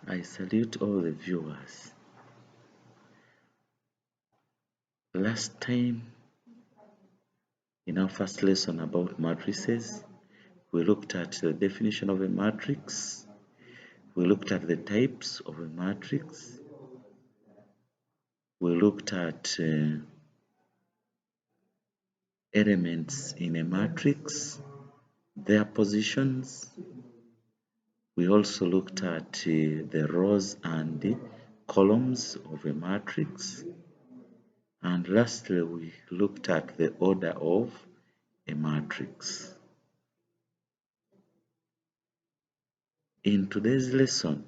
I salute all the viewers. Last time, in our first lesson about matrices, we looked at the definition of a matrix, we looked at the types of a matrix, we looked at elements in a matrix, their positions. We also looked at the rows and the columns of a matrix. And lastly, we looked at the order of a matrix. In today's lesson,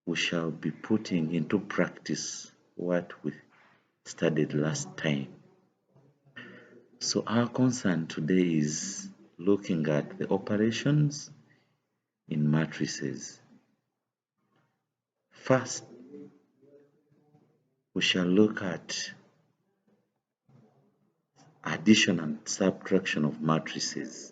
we shall be putting into practice what we studied last time. So our concern today is looking at the operations in matrices. First, we shall look at addition and subtraction of matrices.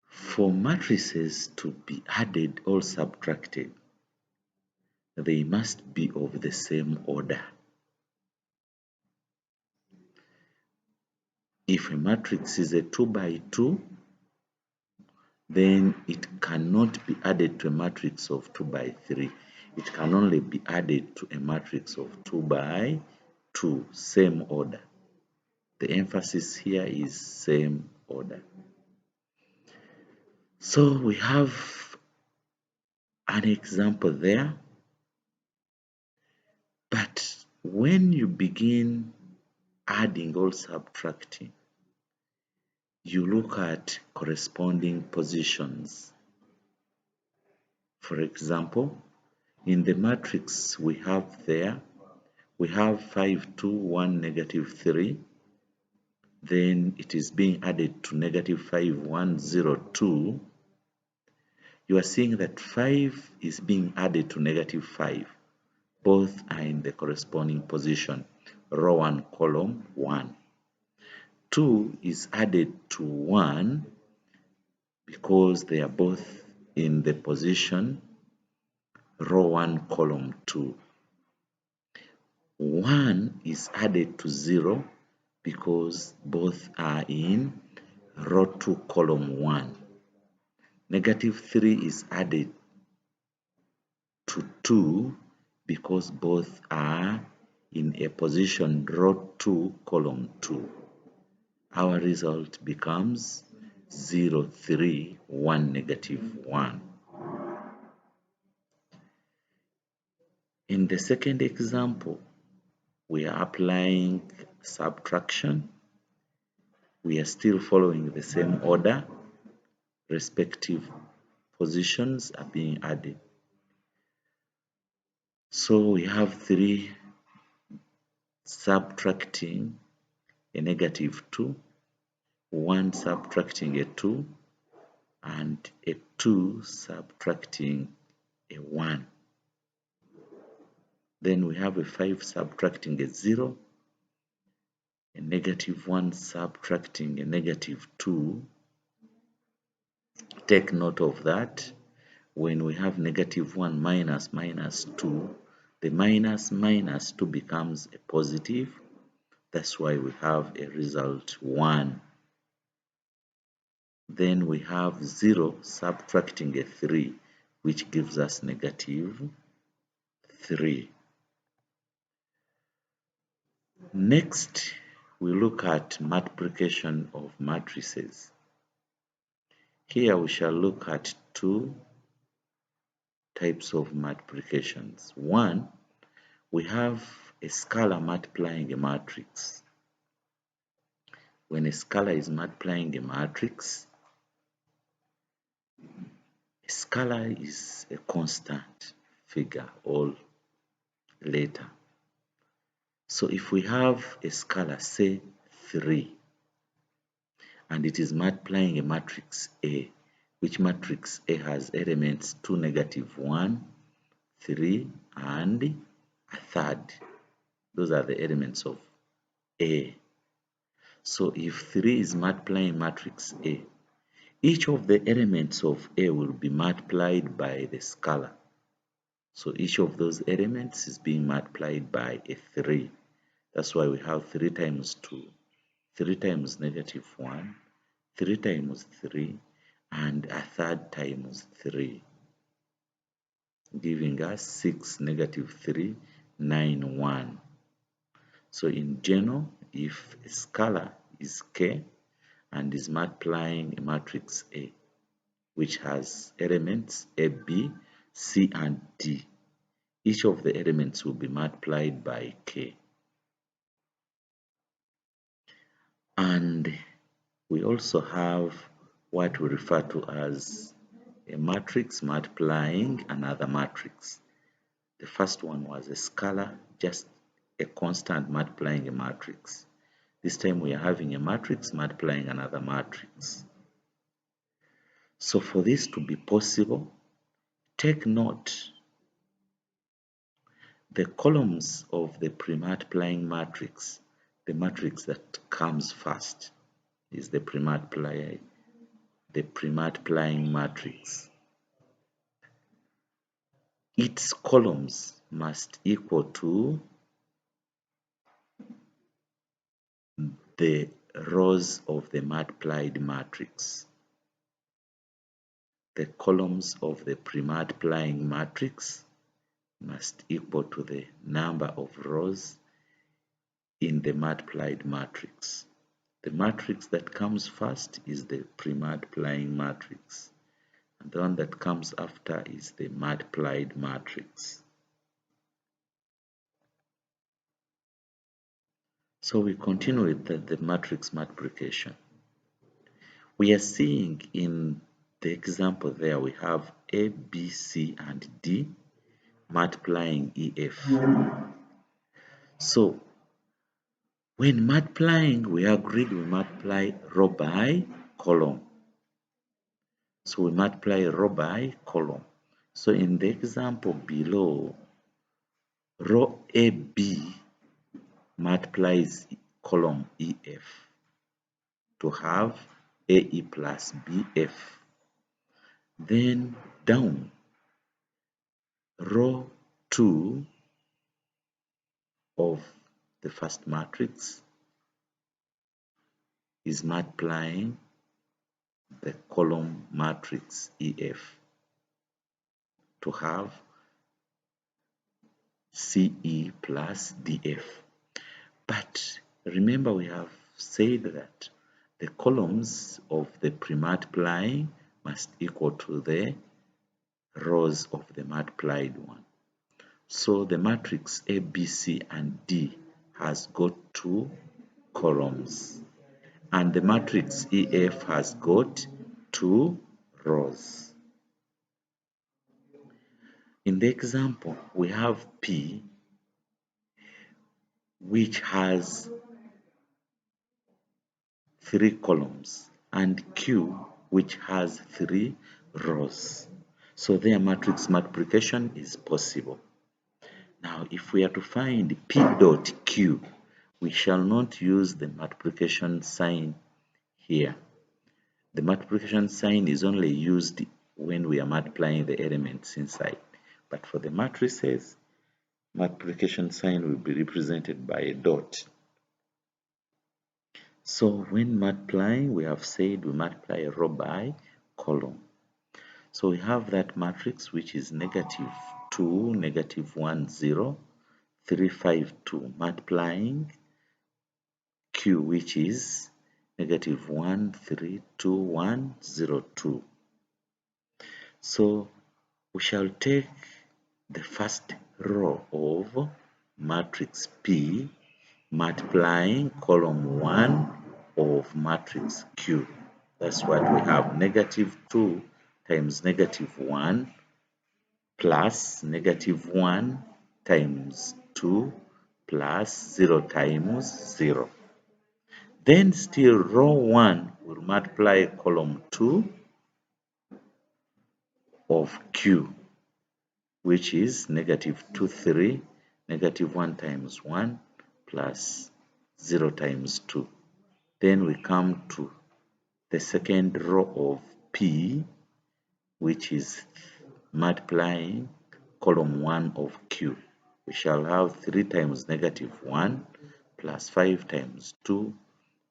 For matrices to be added or subtracted, they must be of the same order. If a matrix is a 2 by 2, then it cannot be added to a matrix of 2 by 3. It can only be added to a matrix of 2 by 2, same order. The emphasis here is same order. So we have an example there, but when you begin adding or subtracting, you look at corresponding positions. For example, in the matrix we have 5, 2, 1, negative 3. Then it is being added to negative 5, 1, 0, 2. You are seeing that 5 is being added to negative 5. Both are in the corresponding position, row 1, column 1. 2 is added to 1 because they are both in the position row 1, column 2. 1 is added to 0 because both are in row 2, column 1. Negative 3 is added to 2 because both are in a position row 2, column 2. Our result becomes 0, 3, 1, negative 1. In the second example, we are applying subtraction. We are still following the same order. Respective positions are being added. So we have 3 subtracting a negative 2, 1 subtracting a 2, and a 2 subtracting a 1. Then we have a 5 subtracting a 0, a negative 1 subtracting a negative 2. Take note of that. When we have negative 1 minus minus 2, the minus minus 2 becomes a positive. That's why we have a result 1. Then we have 0 subtracting a 3, which gives us negative 3. Next, we look at multiplication of matrices. Here we shall look at 2 types of multiplications. One, we have a scalar multiplying a matrix. When a scalar is multiplying a matrix, a scalar is a constant figure or letter. So if we have a scalar, say 3, and it is multiplying a matrix A, which matrix A has elements 2, negative 1, 3, and a third. Those are the elements of A. So if 3 is multiplying matrix A, Each of the elements of A will be multiplied by the scalar. So each of those elements is being multiplied by a 3. That's why we have 3 times 2, 3 times -1, 3 times 3, and a third times 3, giving us 6, -3, 9, 1. So in general, if a scalar is K and is multiplying a matrix A, which has elements A, B, C, and D, each of the elements will be multiplied by K. And we also have what we refer to as a matrix multiplying another matrix. The first one was a scalar, just a constant multiplying a matrix. This time we are having a matrix multiplying another matrix. So for this to be possible, take note, the columns of the pre-multiplying matrix, the matrix that comes first is the pre-multiplying matrix. Its columns must equal to the rows of the multiplied matrix. The columns of the pre-multiplying matrix must equal to the number of rows in the multiplied matrix. The matrix that comes first is the pre-multiplying matrix, and the one that comes after is the multiplied matrix. So we continue with the matrix multiplication. We are seeing in the example there we have A, B, C, and D multiplying EF. So when multiplying, we agreed we multiply row by column. So we multiply row by column. So in the example below, row AB multiplies column EF to have AE plus BF. Then down, row 2 of the first matrix is multiplying the column matrix EF to have CE plus DF. But remember, we have said that the columns of the pre-multiplying must equal to the rows of the multiplied one. So the matrix A, B, C, and D has got 2 columns, and the matrix EF has got 2 rows. In the example, we have P, which has 3 columns, and Q, which has 3 rows. So their matrix multiplication is possible. Now, if we are to find P dot Q, we shall not use the multiplication sign here. The multiplication sign is only used when we are multiplying the elements inside. But for the matrices, multiplication sign will be represented by a dot. So when multiplying, we have said we multiply a row by column. So we have that matrix which is -2, -1, 0, 3, 5, 2, multiplying Q, which is -1, 3, 2, 1, 0, 2. So we shall take the first row of matrix P multiplying column 1 of matrix Q. That's what we have, -2 times -1 plus -1 times 2 plus 0 times 0. Then still row 1 will multiply column 2 of Q, which is -2, 3, -1 times 1 plus 0 times 2. Then we come to the second row of P, which is multiplying column 1 of Q. We shall have 3 times negative 1 plus 5 times 2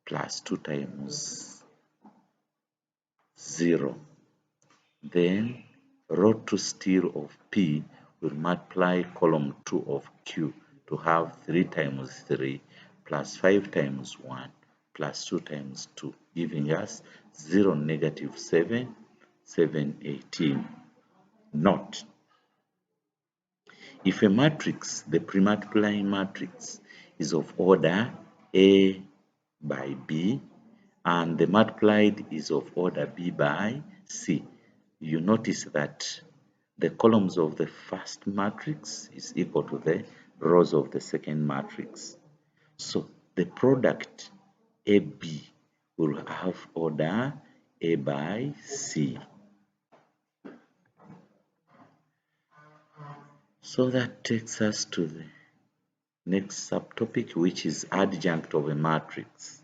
plus 2 times 0. Then row 2 still of P will multiply column 2 of Q to have 3 times 3 plus 5 times 1 plus 2 times 2, giving us 0, negative 7, 7, 18. Note, if a matrix, the pre-multiplying matrix, is of order A by B and the multiplied is of order B by C, you notice that the columns of the first matrix is equal to the rows of the second matrix. So the product AB will have order A by C. So that takes us to the next subtopic, which is adjunct of a matrix.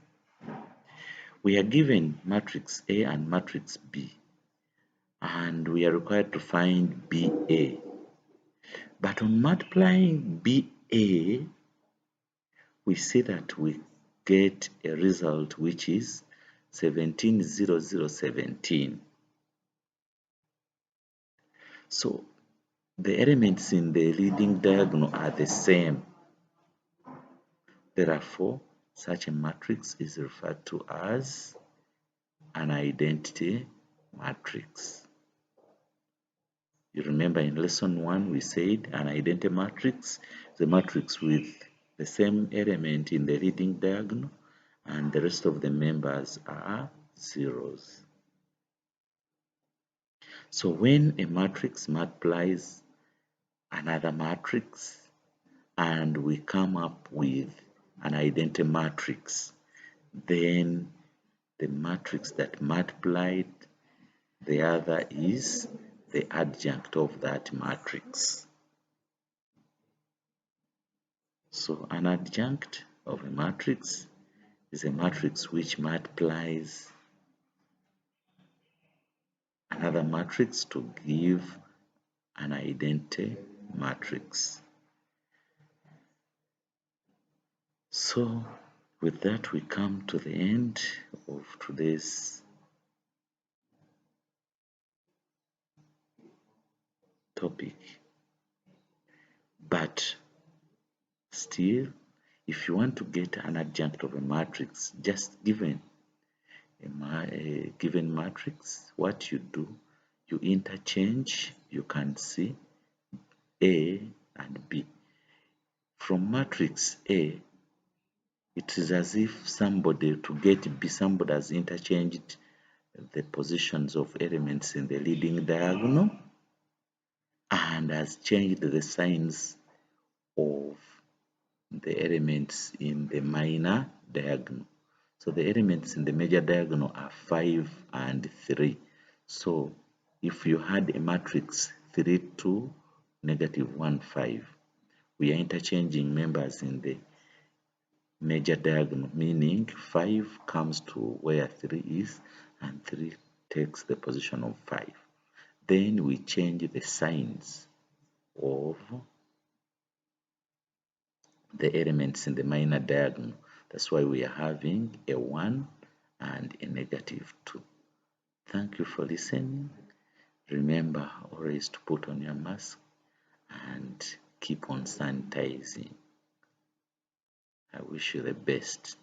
We are given matrix A and matrix B, and we are required to find BA. But on multiplying BA, we see that we get a result which is 17, 0, 0, 17. So the elements in the leading diagonal are the same. Therefore, such a matrix is referred to as an identity matrix. You remember in lesson 1 we said an identity matrix is a matrix with the same element in the leading diagonal and the rest of the members are zeros. So when a matrix multiplies another matrix and we come up with an identity matrix, then the matrix that multiplied the other is the adjunct of that matrix. So an adjunct of a matrix is a matrix which multiplies another matrix to give an identity matrix. So with that we come to the end of today's topic. But still, if you want to get an adjunct of a matrix, just given a given matrix, what you do, you interchange, you can see A and B. From matrix A, it is as if somebody, to get B, somebody has interchanged the positions of elements in the leading diagonal and has changed the signs of the elements in the minor diagonal. So the elements in the major diagonal are 5 and 3. So if you had a matrix 3, 2, negative 1, 5, we are interchanging members in the major diagonal, meaning 5 comes to where 3 is and 3 takes the position of 5. Then we change the signs of the elements in the minor diagonal. That's why we are having a 1 and a negative 2. Thank you for listening. Remember always to put on your mask and keep on sanitizing. I wish you the best.